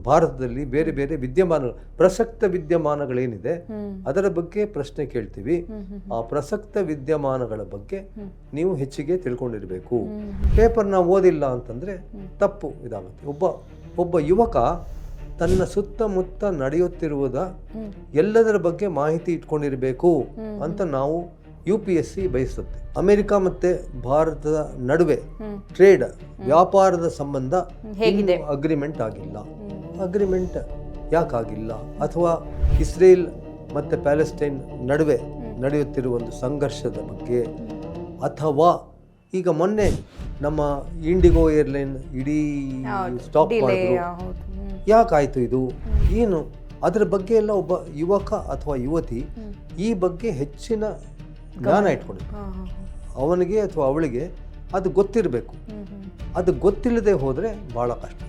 ಭಾರತದಲ್ಲಿ ಬೇರೆ ಬೇರೆ ಪ್ರಸಕ್ತ ವಿದ್ಯಮಾನಗಳೇನಿದೆ ಅದರ ಬಗ್ಗೆ ಪ್ರಶ್ನೆ ಕೇಳ್ತೀವಿ. ಆ ಪ್ರಸಕ್ತ ವಿದ್ಯಮಾನಗಳ ಬಗ್ಗೆ ನೀವು ಹೆಚ್ಚಿಗೆ ತಿಳ್ಕೊಂಡಿರಬೇಕು. ಪೇಪರ್ನ ಓದಿಲ್ಲ ಅಂತಂದ್ರೆ ತಪ್ಪು ಇದಾಗುತ್ತೆ. ಒಬ್ಬ ಯುವಕ ತನ್ನ ಸುತ್ತಮುತ್ತ ನಡೆಯುತ್ತಿರುವುದ ಎಲ್ಲದರ ಬಗ್ಗೆ ಮಾಹಿತಿ ಇಟ್ಕೊಂಡಿರಬೇಕು ಅಂತ ನಾವು UPSC ಬಯಸುತ್ತೆ. ಅಮೆರಿಕ ಮತ್ತೆ ಭಾರತದ ನಡುವೆ ಟ್ರೇಡ್ ವ್ಯಾಪಾರದ ಸಂಬಂಧ ಅಗ್ರಿಮೆಂಟ್ ಆಗಿಲ್ಲ. ಅಗ್ರಿಮೆಂಟ್ ಯಾಕಾಗಿಲ್ಲ? ಅಥವಾ ಇಸ್ರೇಲ್ ಮತ್ತು ಪ್ಯಾಲೆಸ್ಟೈನ್ ನಡುವೆ ನಡೆಯುತ್ತಿರುವ ಒಂದು ಸಂಘರ್ಷದ ಬಗ್ಗೆ, ಅಥವಾ ಈಗ ಮೊನ್ನೆ ನಮ್ಮ ಇಂಡಿಗೋ ಏರ್ಲೈನ್ ಇಡೀ ಸ್ಟಾಪ್ ಮಾಡಿದ್ರು, ಯಾಕಾಯಿತು ಇದು ಏನು? ಅದರ ಬಗ್ಗೆ ಎಲ್ಲ ಒಬ್ಬ ಯುವಕ ಅಥವಾ ಯುವತಿ ಈ ಬಗ್ಗೆ ಹೆಚ್ಚಿನ ಜ್ಞಾನ ಇಟ್ಕೊಂಡಿರ್ಬೇಕು. ಅವನಿಗೆ ಅಥವಾ ಅವಳಿಗೆ ಅದು ಗೊತ್ತಿರಬೇಕು. ಅದು ಗೊತ್ತಿಲ್ಲದೆ ಹೋದರೆ ಭಾಳ ಕಷ್ಟ.